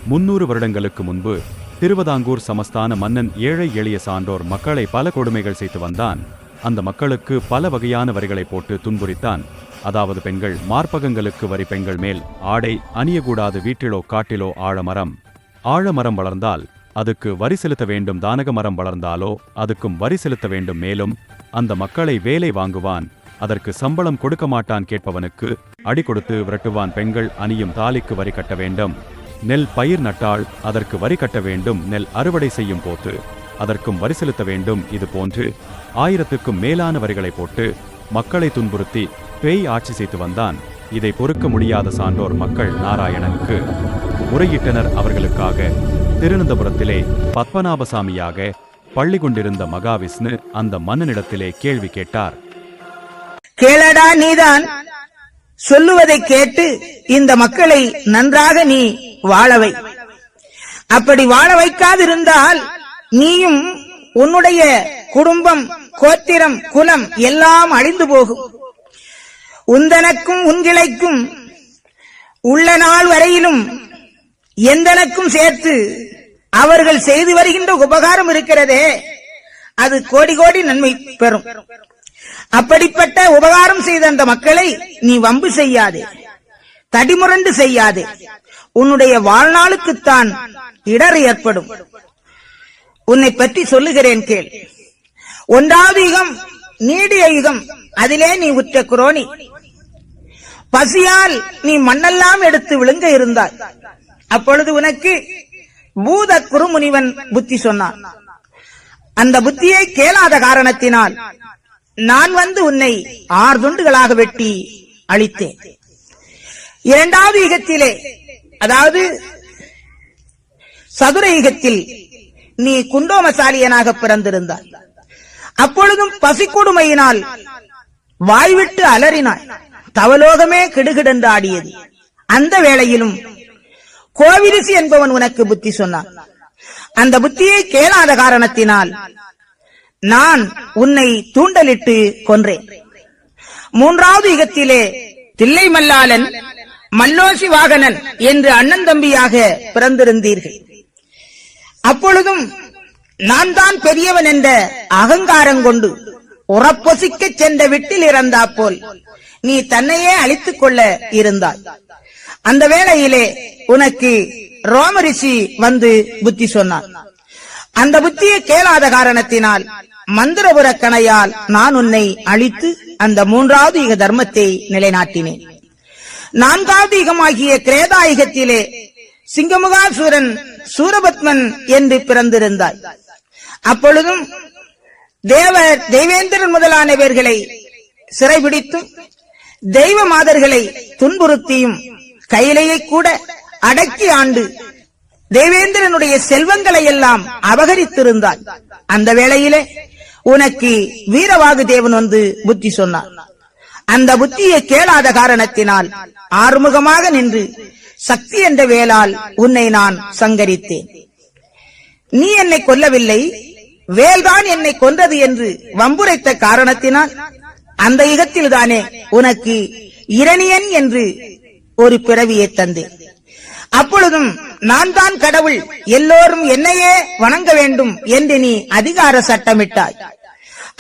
300 வருடங்களுக்கு முன்பு திருவிதாங்கூர் சமஸ்தான மன்னன் ஏழை எளிய சான்றோர் மக்களை பல கொடுமைகள் செய்து வந்தான். அந்த மக்களுக்கு பல வகையான வரிகளை போட்டு துன்புரித்தான். அதாவது பெண்கள் மார்பகங்களுக்கு வரி, பெண்கள் மேல் ஆடை அணியக்கூடாது, வீட்டிலோ காட்டிலோ ஆழமரம் வளர்ந்தால் அதுக்கு வரி செலுத்த வேண்டும், தானக மரம் வளர்ந்தாலோ அதுக்கும் வரி செலுத்த வேண்டும். மேலும் அந்த மக்களை வேலை வாங்குவான், அதற்கு சம்பளம் கொடுக்க மாட்டான், கேட்பவனுக்கு அடி கொடுத்து விரட்டுவான். பெண்கள் அணியும் தாலிக்கு வரி கட்ட வேண்டும். நெல் பயிர் நட்டால் அதற்கு வரி கட்ட வேண்டும். நெல் அறுவடை செய்யும் போது அதற்கும் வரி செலுத்த வேண்டும். இது போன்று 1000க்கும் மேலான வரிகளை போட்டு மக்களை துன்புறுத்தி பேய் ஆட்சி செய்து வந்தான். இதை பொறுக்க முடியாத சான்றோர் மக்கள் நாராயணனுக்கு முறையிட்டனர். அவர்களுக்காக திருவனந்தபுரத்திலே பத்மநாபசாமியாக பள்ளி கொண்டிருந்த மகாவிஷ்ணு அந்த மன்னனிடத்திலே கேள்வி கேட்டார். கேளடா, நீதான் சொல்லுவதை கேட்டு இந்த மக்களை நன்றாக நீ வாழவை. அப்படி வாழ வைக்காதிருந்தால் நீயும் உன்னுடைய குடும்பம், கோத்திரம், குலம் எல்லாம் அழிந்து போகும். உந்தனக்கும் உன்கிளைக்கும் உள்ள நாள் வரையிலும் எந்தனக்கும் சேர்த்து அவர்கள் செய்து வருகின்ற உபகாரம் இருக்கிறதே, அது கோடி கோடி நன்மை பெறும். அப்படிப்பட்ட உபகாரம் செய்த அந்த மக்களை நீ வம்பு செய்யாதே, தடிமுரண்டு செய்யாதே. உன்னுடைய வாழ்நாளுக்குத்தான் இடர் ஏற்படும். உன்னை பற்றி சொல்லுகிறேன் கேள். 1வது யுகம் நீடிய யுகம், அதிலே நீ உற்ற குரோனி. பசியால் நீ மண்ணெல்லாம் எடுத்து விழுங்க இருந்தாய். அப்பொழுது உனக்கு பூத குருமுனிவன் புத்தி சொன்னான். அந்த புத்தியை கேளாத காரணத்தினால் நான் வந்து உன்னை 6 துண்டுகளாக வெட்டி அழித்தேன். 2வது யுகத்திலே, அதாவது சதுர யுகத்தில் நீ குண்டோமசாலியனாக பிறந்திருந்தாய். அப்பொழுதும் பசி கொடுமையினால் வாய்விட்டு அலறினாய். தவலோகமே கிடுகிடென்று ஆடியது. அந்த வேளையிலும் கோவிரிசி என்பவன் உனக்கு புத்தி சொன்னான். அந்த புத்தியை கேளாத காரணத்தினால் நான் உன்னை தூண்டலிட்டு கொன்றேன். 3வது யுகத்திலே தில்லை மல்லாளன், மல்லோசி வாகனன் என்று அண்ணன் தம்பியாக பிறந்திருந்தீர்கள். அப்பொழுதும் நான் தான் பெரியவன் என்ற அகங்காரம் கொண்டு உறப்பொசிக்க சென்ற வீட்டில் இறந்தா போல் நீ தன்னையே அழித்துக் கொள்ள இருந்தாய். அந்த வேளையிலே உனக்கு ரோமரிஷி வந்து புத்தி சொன்னான். அந்த புத்தியை கேளாத காரணத்தினால் மந்திரபுர கணையால் நான் உன்னை அழித்து அந்த 3வது யுக தர்மத்தை நிலைநாட்டினேன். 4வது யுகமாகிய கிரேதாயுகத்திலே சிங்கமுகாசூரன், சூரபத்மன் என்று பிறந்திருந்தாய். அப்பொழுதும் தெய்வேந்திரன் முதலானவர்களை சிறைபிடித்தும் தெய்வ மாதர்களை துன்புறுத்தியும் கையிலேயே கூட அடக்கி ஆண்டு தேவேந்திரனுடைய செல்வங்களை எல்லாம் அபகரித்திருந்தாய். அந்த வேளையிலே உனக்கு வீரவாகு தேவன் வந்து புத்தி சொன்னார். அந்த புத்தியை கேளாத காரணத்தினால் ஆறுமுகமாக நின்று சக்தி என்ற வேளால் உன்னை நான் சங்கரித்தேன். நீ என்னை கொல்லவில்லை, வேல்தான் என்னை கொன்றது என்று வம்புரைத்த காரணத்தினால் அந்த யுகத்தில் தானே உனக்கு இரணியன் என்று ஒரு பிறவியை தந்தேன். அப்பொழுதும் நான் தான் கடவுள், எல்லோரும் என்னையே வணங்க வேண்டும் என்று நீ அதிகார சட்டமிட்டாய்.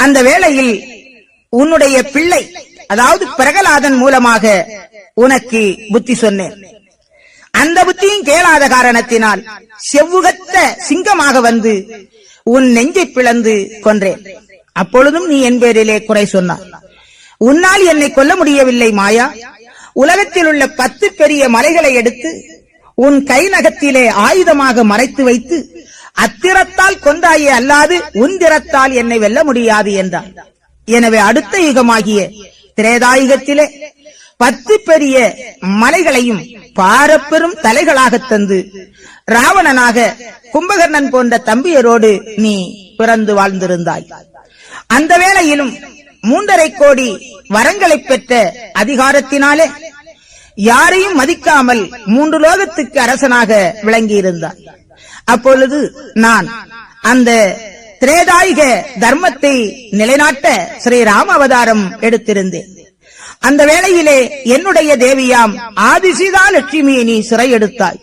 அந்த வேளையில் உன்னுடைய பிள்ளை, அதாவது பிரகலாதன் மூலமாக உனக்கு புத்தி சொன்னேன். அந்த புத்தியும் கேளாத காரணத்தினால் செவ்வுகத்த சிங்கமாக வந்து உன் நெஞ்சை பிளந்து கொன்றேன். அப்பொழுதும் நீ என் பேரிலே குறை சொன்னாய். உன்னால் என்னை கொல்ல முடியவில்லை மாயா. உலகத்தில் உள்ள 10 பெரிய மலைகளை எடுத்து உன் கை நகத்திலே ஆயுதமாக மறைத்து வைத்து அத்திரத்தால் கொன்றாயே, அல்லாது உன் திறத்தால் என்னை வெல்ல முடியாது என்றார். எனவே அடுத்த யுகமாகிய திரேதாயுகத்திலே 10 பெரிய மலைகளையும் பாரப்பெரும் தலைகளாக தந்து ராவணனாக கும்பகர்ணன் போன்ற தம்பியரோடு நீ பிறந்து வாழ்ந்திருந்தாய். அந்த வேளையிலும் 3.5 கோடி வரங்களை பெற்ற அதிகாரத்தினாலே யாரையும் மதிக்காமல் 3 லோகத்துக்கு அரசனாக விளங்கியிருந்தார். அப்பொழுது நான் அந்த திரேதாயுக தர்மத்தை நிலைநாட்ட ஸ்ரீராம அவதாரம் எடுத்திருந்தேன். அந்த வேளையிலே என்னுடைய தேவியாம் ஆதிசீதா லட்சுமியை நீ சிறை எடுத்தாய்.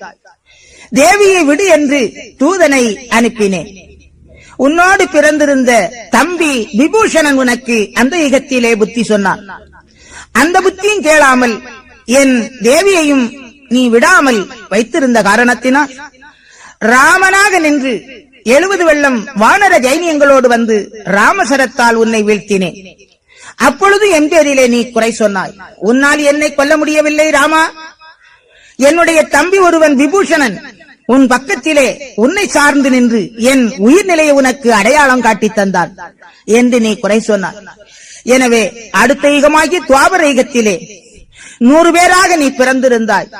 தேவியை விடு என்று தூதனை அனுப்பினேன். உன்னோடு பிறந்திருந்த தம்பி விபூஷணன் உனக்கு அந்த யுகத்திலே புத்தி சொன்னான். அந்த புத்தியும் கேளாமல் என் தேவியையும் நீ விடாமல் வைத்திருந்த காரணத்தினால் ராமனாக நின்று 70 வெள்ளம் வானர ஜைனியங்களோடு வந்து ராமசரத்தால் உன்னை வீழ்த்தினேன். அப்பொழுது என் பேரிலே நீ குறை சொன்னாய். உன்னால் என்னை கொல்ல முடியவில்லை ராமா. என்னுடைய தம்பி ஒருவன் விபூஷணன் உன் பக்கத்திலே உன்னை சார்ந்து நின்று என் உயிர்நிலையை உனக்கு அடையாளம் காட்டி தந்தான் என்று நீ குறை சொன்னாய். எனவே அடுத்த யுகமாகி துவாபர யுகத்திலே 100 பேராக நீ பிறந்திருந்தாய்.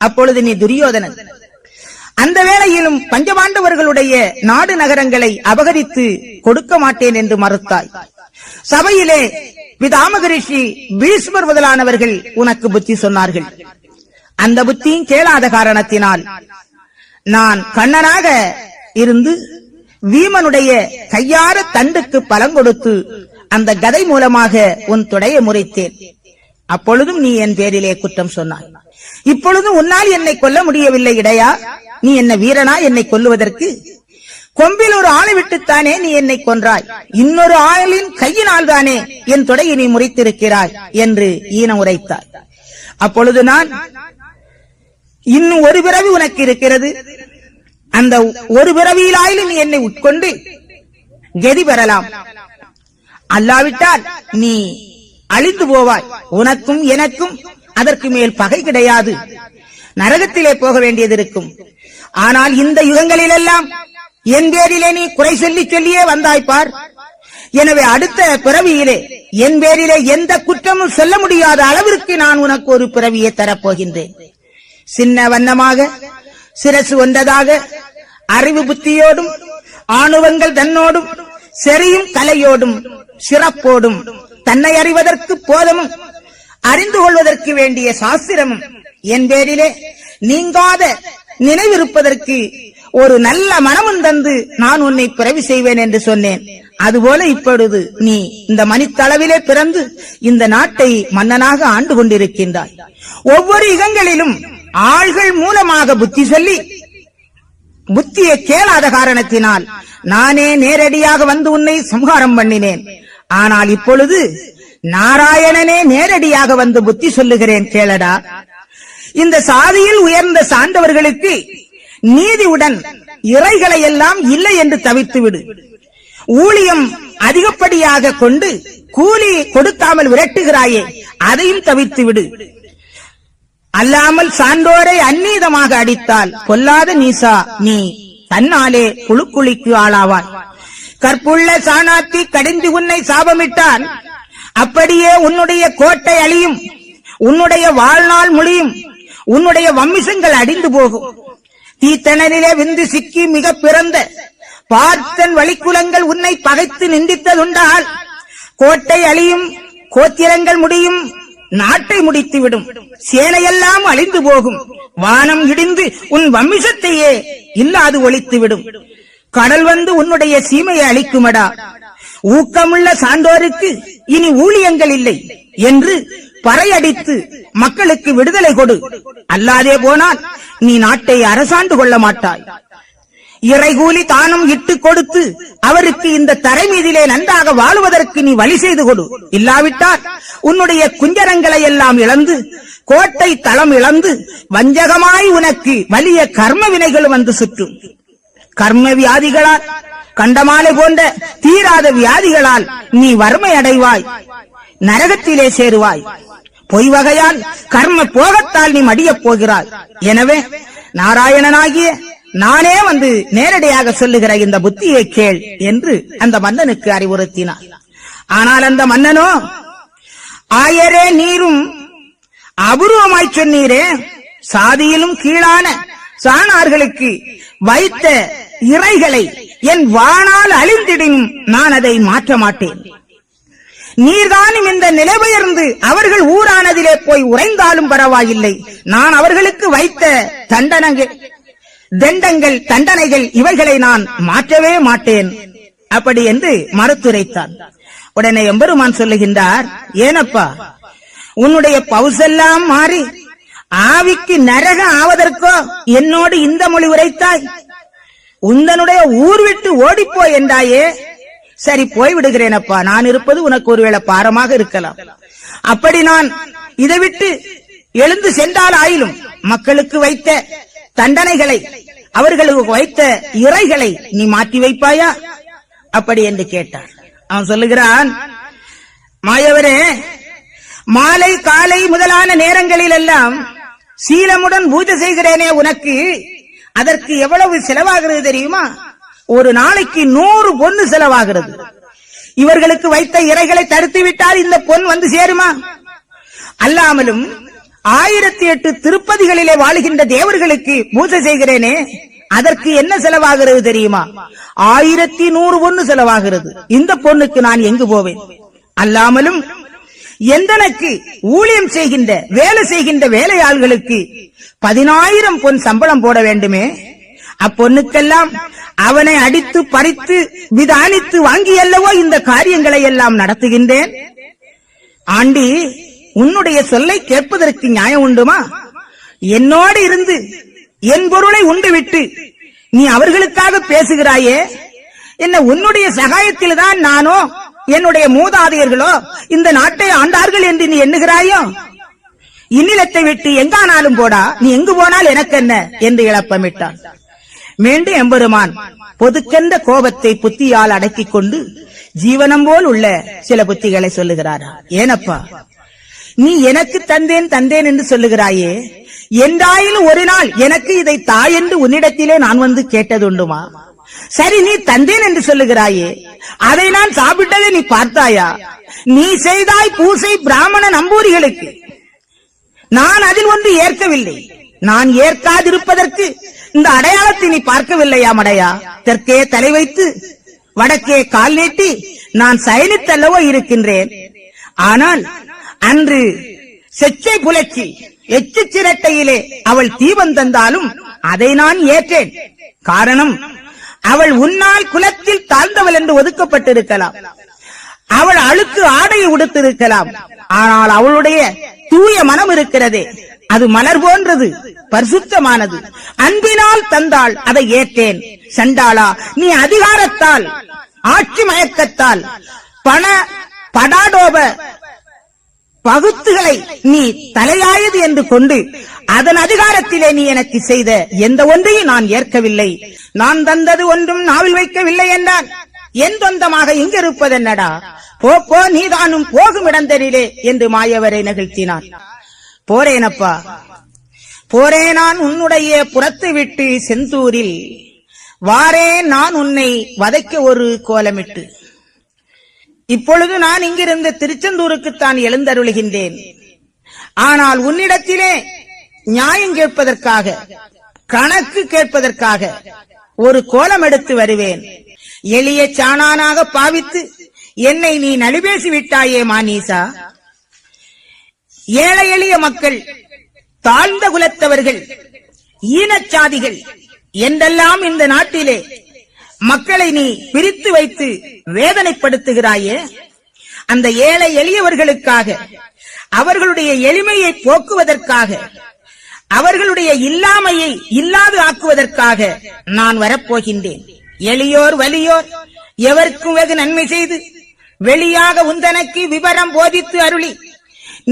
அப்பொழுது நீ துரியோதனன். அந்த வேளையிலும் பஞ்சபாண்டவர்களுடைய நாடு நகரங்களை அபகரித்து கொடுக்க மாட்டேன் என்று மறுத்தாய். சபையிலே பிதாமக ரிஷி பீஷ்மர் முதலானவர்கள் உனக்கு புத்தி சொன்னார்கள். அந்த புத்தியும் கேளாத காரணத்தினால் நான் கண்ணனாக இருந்து வீமனுடைய கையார தண்டுக்கு பலம் கொடுத்து அந்த கதை மூலமாக உன் தொடையை முறித்தேன். அப்பொழுதும் நீ என் பேரிலே குற்றம் சொன்னாய். இப்பொழுதும் உன்னால் என்னை கொல்ல முடியவில்லை இடையா. நீ என்ன வீரனா என்னை கொல்லுவதற்கு? கொம்பில் ஒரு ஆளை விட்டுத்தானே நீ என்னை கொன்றாய். இன்னொரு ஆளின் கையினால் தானே என் தொடையை நீ முறித்திருக்கிறாய் என்று ஈனம் உரைத்தாய். அப்பொழுது நான் இன்னும் ஒரு பிறவி உனக்கு இருக்கிறது. அந்த ஒரு பிறவியிலாயிலும் நீ என்னை உட்கொண்டு கதி பெறலாம். அல்லாவிட்டால் நீ அழிந்து போவாய். உனக்கும் எனக்கும் அதற்கு மேல் பகை கிடையாது. நரகத்திலே போக வேண்டியது இருக்கும். ஆனால் இந்த யுகங்களிலெல்லாம் என் பேரிலே நீ குறை சொல்லியே வந்தாய்ப்பார். எனவே அடுத்த பிறவியிலே என் பேரிலே எந்த குற்றமும் சொல்ல முடியாத அளவிற்கு நான் உனக்கு ஒரு பிறவியை தரப்போகின்றேன். சின்ன வண்ணமாக, சிரசு ஒன்றதாக, அறிவு புத்தியோடும், ஆணுவங்கள் தன்னோடும், செறியும் கலையோடும், சிறப்போடும், தன்னை அறிவதற்கு போதமும், அறிந்து கொள்வதற்கு வேண்டிய சாஸ்திரமும் என் பேரிலே நீங்காத நினைவிருப்பதற்கு ஒரு நல்ல மனமும் தந்து நான் உன்னை பிறவி செய்வேன் என்று சொன்னேன். அதுபோல இப்பொழுது நீ இந்த மனிதளவிலே பிறந்து இந்த நாட்டை மன்னனாக ஆண்டு கொண்டிருக்கின்றாய். ஒவ்வொரு யுகங்களிலும் ஆள்கள் மூலமாக புத்தி சொல்லி புத்தியை கேளாத காரணத்தினால் நானே நேரடியாக வந்து உன்னை சம்ஹாரம் பண்ணினேன். ஆனால் இப்பொழுது நாராயணனே நேரடியாக வந்து புத்தி சொல்லுகிறேன் கேளடா. இந்த சாதியில் உயர்ந்த சார்ந்தவர்களுக்கு நீதியுடன் இறைகளை எல்லாம் இல்லை என்று தவிர்த்துவிடு. ஊழியம் அதிகப்படியாக கொண்டு கூலி கொடுக்காமல் விரட்டுகிறாயே, அதையும் தவிர்த்துவிடு. அல்லாமல் சான்றோரை அந்நீதமாக அடித்தால் பொல்லாத நீசா நீ தன்னாலே புழுக்குழிக்கு ஆளாவாய். கற்புள்ள சாணாத்தி கடிந்து உன்னை சாபமிட்டால் அப்படியே உன்னுடைய கோட்டை அழியும், உன்னுடைய வாழ்நாள் முடியும், உன்னுடைய வம்சங்கள் அடிந்து போகும். தீத்தனிலே விந்து சிக்கி மிக பிறந்த பார்த்தன் வழிக்குலங்கள் உன்னை பகைத்து நிந்தித்ததுண்டால் கோட்டை அழியும், கோத்திரங்கள் முடியும், நாட்டை முடித்துவிடும், சேனையெல்லாம் அழிந்து போகும், வானம் இடிந்து உன் வம்சத்தையே இல்லாது ஒழித்துவிடும், கடல் வந்து உன்னுடைய சீமையை அழிக்குமடா. ஊக்கமுள்ள சான்றோருக்கு இனி ஊழியங்கள் இல்லை என்று பறையடித்து மக்களுக்கு விடுதலை கொடு. அல்லாதே போனால் நீ நாட்டை அரசாண்டு கொள்ள மாட்டாய். இறைகூலி தானம் இட்டு கொடுத்து அவருக்கு இந்த தரை மீதிலே நன்றாக வாழுவதற்கு நீ வழி செய்து கொடு. இல்லாவிட்டால் உன்னுடைய குஞ்சரங்களை எல்லாம் இழந்து கோட்டை தளம் இழந்து வஞ்சகமாய் உனக்கு வலிய கர்ம வினைகள் வந்து சுற்றும். கர்ம வியாதிகளால், கண்டமாலை போன்ற தீராத வியாதிகளால் நீ வறுமை அடைவாய், நரகத்திலே சேருவாய். பொய் வகையால் கர்ம போகத்தால் நீ மடியப் போகிறாய். எனவே நாராயணனாகிய நானே வந்து நேரடியாக சொல்லுகிற இந்த புத்தியை கேள் என்று அந்த மன்னனுக்கு அறிவுறுத்தினார். ஆனால் அந்த மன்னனோ, ஆயரே நீரும் அபூர்வமாய் சொன்னீரே, சாதியிலும் கீழான சாணார்களுக்கு வைத்த இறைகளை என் வாணால் அழிந்திடும், நான் அதை மாற்ற மாட்டேன். நீர்தானும் இந்த நிலைபெயர்ந்து அவர்கள் ஊரானதிலே போய் உறைந்தாலும் பரவாயில்லை, நான் அவர்களுக்கு வைத்த தண்டனைகள் இவைகளை நான் மாற்றவே மாட்டேன் அப்படி என்று மறுத்துரைத்தான். உடனே எம்பெருமான் சொல்லுகின்றார், ஏனப்பா உன்னுடைய பவுசெல்லாம் மாறி ஆவிக்கு நரகம் ஆவதற்கோ என்னோடு இந்த மொழி உரைத்தாய்? உந்தனுடைய ஊர் விட்டு ஓடிப்போ என்றாயே. சரி, போய் விடுகிறேனப்பா. நான் இருப்பது உனக்கு ஒருவேளை பாரமாக இருக்கலாம். அப்படி நான் இதை விட்டு எழுந்து சென்றால் ஆயிலும் மக்களுக்கு வைத்த தண்டனைகளை, அவர்களுக்கு வைத்த இறைகளை நீ மாற்றி வைப்பாயா? அப்படி என்று கேட்டான். அவன் சொல்லுகிறான், மாயவரே, மாலை காலை முதலான நேரங்களில் எல்லாம் சீலமுடன் பூஜை செய்கிறேனே உனக்கு, அதற்கு எவ்வளவு செலவாகிறது தெரியுமா? ஒரு நாளைக்கு 100 பொன் செலவாகிறது. இவர்களுக்கு வைத்த இறைகளை தடுத்து விட்டால் இந்த பொன் வந்து சேருமா? அல்லாமலும் 1008 திருப்பதிகளிலே வாழுகின்ற தேவர்களுக்கு பூஜை செய்கிறேனே, அதற்கு என்ன செலவாகிறது தெரியுமா? 1100 பொன்னு செலவாகிறது. இந்த பொண்ணுக்கு நான் எங்கு போவேன்? அல்லாமலும் எந்தனக்கு ஊழியம் செய்கின்ற வேலை செய்கின்ற வேலையாள்களுக்கு 10,000 பொன் சம்பளம் போட வேண்டுமே. அப்பொண்ணுக்கெல்லாம் அவனை அடித்து பறித்து விதானித்து வாங்கியல்லவோ இந்த காரியங்களை எல்லாம் நடத்துகின்றேன். ஆண்டி, உன்னுடைய சொல்லை கேட்பதற்கு நியாயம் உண்டுமா? என்னோடு இருந்து என் பொருளை உண்டுவிட்டு நீ அவர்களுக்காக பேசுகிறாயே. என்ன, உன்னுடைய சகாயத்தில் தான் நானோ என்னுடைய மூதாதையர்களோ இந்த நாட்டை ஆண்டார்கள் என்று நீ எண்ணுகிறாயோ? இந்நிலத்தை விட்டு எங்கானாலும் போடா, நீ எங்கு போனால் எனக்கு என்ன என்று இழப்பமிட்டான். மீண்டும் எம்பெருமான் பொதுக்கென்ற கோபத்தை புத்தியால் அடக்கிக் கொண்டு ஜீவனம் போல் உள்ள சில புத்திகளை சொல்லுகிறாரா? ஏனப்பா, நீ எனக்கு தந்தேன் தந்தேன் என்று சொல்லுகிறாயே, என்றாயிலும் ஒரு நாள் எனக்கு இதை தாய் என்று உன்னிடத்திலே நான் வந்து கேட்டது உண்டுமா? சரி, நீ தந்தேன் என்று சொல்லுகிறாயே, அதை நான் சாப்பிட்டதை நீ பார்த்தாயா? நீ செய்தாய் பூசை பிராமண நம்பூரிகளுக்கு, நான் அதில் ஒன்று ஏற்கவில்லை. நான் ஏற்காதிருப்பதற்கு இந்த அடையாளத்தை நீ பார்க்கவில்லையா மடையா? தெற்கே தலை வைத்து வடக்கே கால் நீட்டி நான் சயனித்தல்லவோ இருக்கின்றேன். ஆனால் அன்று செச்சை புலச்சி எச்சு சிரட்டையிலே அவள் தீபம் தந்தாலும் அதை நான் ஏற்றேன். காரணம், அவள் உன்னால் குலத்தில் தாழ்ந்தவள் என்று ஒதுக்கப்பட்டிருக்கலாம், அவள் அழுக்கு ஆடையை உடுத்திருக்கலாம். ஆனால் அவளுடைய தூய மனம் இருக்கிறதே, அது மலர் போன்றது, பரிசுத்தமானது. அன்பினால் தந்தாள், அதை ஏற்றேன். சண்டாளா, நீ அதிகாரத்தால், ஆட்சி மயக்கத்தால், பண படாடோப பகுத்துகளை நீ தலையாயது என்று கொண்டு அதன் அதிகாரத்திலே நீ எனக்கு செய்த எந்த ஒன்றையும் நான் ஏற்கவில்லை. நான் தந்தது ஒன்றும் நாவில் வைக்கவில்லை என்றால் என் சொந்தமாக இங்க இருப்பதென்னடா? போ, நீதானும் போகும் இடந்தரிலே என்று மாயவரை நிகழ்த்தினான். போறேனப்பா, போறேன் நான் உன்னுடைய புறத்து விட்டு செந்தூரில், வாரேன் நான் உன்னை வதைக்க ஒரு கோலமிட்டு. இப்பொழுது நான் இங்கிருந்து திருச்செந்தூருக்குத்தான் எழுந்தருளுகின்றேன். ஆனால் உன்னிடத்திலே நியாயம் கேட்பதற்காக, கணக்கு கேட்பதற்காக ஒரு கோலம் எடுத்து வருவேன். எளிய சாணானாக பாவித்து என்னை நீ நலிபேசி விட்டாயே மானீசா. ஏழை எளிய மக்கள், தாழ்ந்த குலத்தவர்கள், ஈனச்சாதிகள் என்றெல்லாம் இந்த நாட்டிலே மக்களை நீ பிரித்து வைத்து வேதனைப்படுத்துகிறாயே. அந்த ஏழை எளியவர்களுக்காக, அவர்களுடைய எளிமையை போக்குவதற்காக, அவர்களுடைய இல்லாமையை இல்லாது ஆக்குவதற்காக நான் வரப்போகின்றேன். எளியோர் வலியோர் எவருக்கும் வெகு நன்மை செய்து வெளியாக உந்தனக்கு விவரம் போதித்து அருளி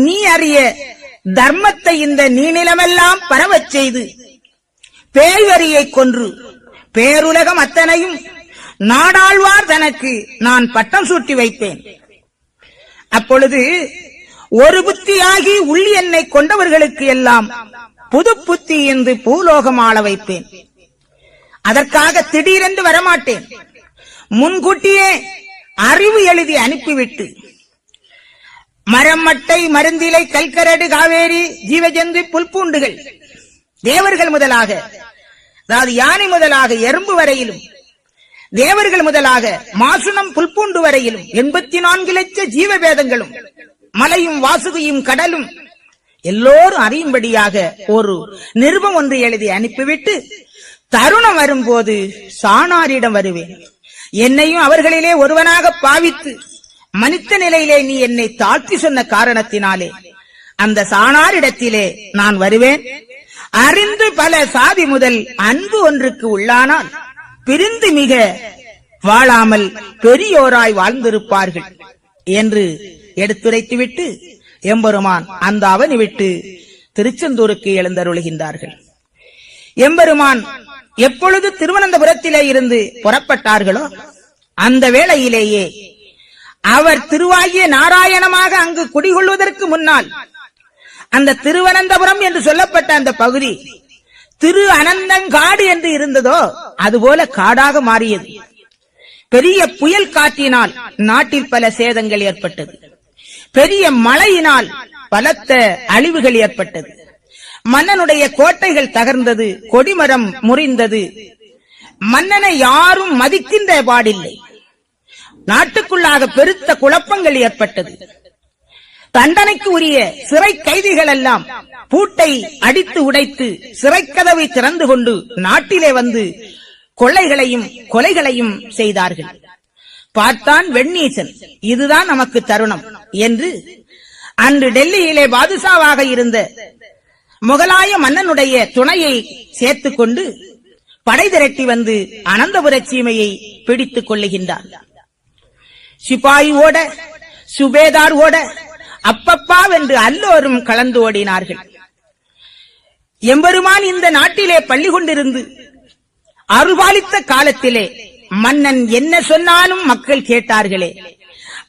நீ அறிய தர்மத்தை இந்த நீநிலமெல்லாம் பரவச் செய்து பேய்வரியை கொன்று பேருலகம் அத்தனையும் நாடாழ்வார் தனக்கு நான் பட்டம் சூட்டி வைப்பேன். அப்பொழுது ஒரு புத்தியாகி உள்ளி எண்ணை கொண்டவர்களுக்கு எல்லாம் புது புத்தி என்று பூலோகம் ஆள வைப்பேன். அதற்காக திடீரென்று வரமாட்டேன். முன்கூட்டியே அறிவு எழுதி அனுப்பிவிட்டு மரம் மட்டை மருந்திலை கல்கரடு காவேரி ஜீவஜந்து புல்பூண்டுகள் தேவர்கள் முதலாக, அதாவது யானை முதலாக எறும்பு வரையிலும், தேவர்கள் முதலாக மாசுணம் புல்பூண்டு வரையிலும் 84 லட்ச ஜீவபேதங்களும் மலையும் வாசுகியும் கடலும் எல்லோரும் அறியும்படியாக ஒரு நிருபம் ஒன்று எழுதி அனுப்பிவிட்டு தருணம் வரும்போது சாணாரிடம் வருவேன். என்னையும் அவர்களிலே ஒருவனாக பாவித்து மனித நிலையிலே நீ என்னை தாழ்த்தி சொன்ன காரணத்தினாலே அந்த சாணாரிடத்திலே நான் வருவேன். அறிந்து பல சாதி முதல் அன்பு ஒன்றுக்கு உள்ளானால் பிரிந்து மிக வாழாமல் பெரியோராய் வாழ்ந்திருப்பார்கள் என்று எடுத்துரைத்துவிட்டு எம்பெருமான் அந்த அவனி விட்டு திருச்செந்தூருக்கு எழுந்தருளுகின்றார்கள். எம்பெருமான் எப்பொழுது திருவனந்தபுரத்திலே இருந்து புறப்பட்டார்களோ அந்த வேளையிலேயே அவர் திருவாகிய நாராயணமாக அங்கு குடிகொள்வதற்கு முன்னால் அந்த திருவனந்தபுரம் என்று சொல்லப்பட்ட அந்த பகுதி திரு அனந்தங்காடு என்று இருந்ததோ அதுபோல காடாக மாறியது. பெரிய புயல் காற்றினால் நாட்டில் பல சேதங்கள் ஏற்பட்டது. பெரிய மழையினால் பலத்த அழிவுகள் ஏற்பட்டது. மன்னனுடைய கோட்டைகள் தகர்ந்தது, கொடிமரம் முறிந்தது. மன்னனை யாரும் மதிக்கின்ற பாடில்லை. நாட்டுக்குள்ளாக பெருத்த குழப்பங்கள் ஏற்பட்டது. தண்டனைக்கு உரிய சிறை கைதிகள் எல்லாம் பூட்டை அடித்து உடைத்து சிறைக்கதவை திறந்து கொண்டு நாட்டிலே வந்து கொள்ளைகளையும் கொலைகளையும் செய்தார்கள். பார்த்தான் வெண்ணீசன், இதுதான் நமக்கு தருணம் என்று அன்று டெல்லியிலே பாதுஷாவாக இருந்த முகலாய மன்னனுடைய துணையை சேர்த்துக் கொண்டு படை திரட்டி வந்து அனந்தபுர சீமையை பிடித்துக் கொள்ளுகின்றார். சிப்பாய் ஓட, சுபேதார் ஓட, அப்பப்பா வென்று எல்லோரும் கலந்து ஓடினார்கள். எம்பெருமான் இந்த நாட்டிலே பள்ளி கொண்டிருந்து அருள்பாலித்த காலத்திலே மன்னன் என்ன சொன்னாலும் மக்கள் கேட்டார்களே.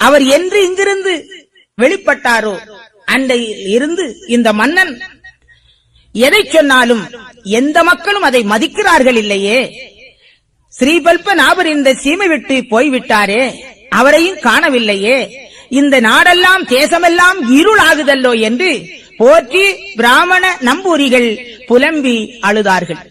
அவர் என்று இங்கிருந்து வெளிப்பட்டாரோ அண்டையில் இருந்து இந்த மன்னன் எதை சொன்னாலும் எந்த மக்களும் அதை மதிக்கிறார்கள் இல்லையே. ஸ்ரீபல்ப நாபர் இந்த சீமை விட்டு போய்விட்டாரே, அவரையும் காணவில்லையே, இந்த நாடெல்லாம் தேசமெல்லாம் இருளாகுதல்லோ என்று போற்றி பிராமண நம்பூரிகள் புலம்பி அழுதார்கள்.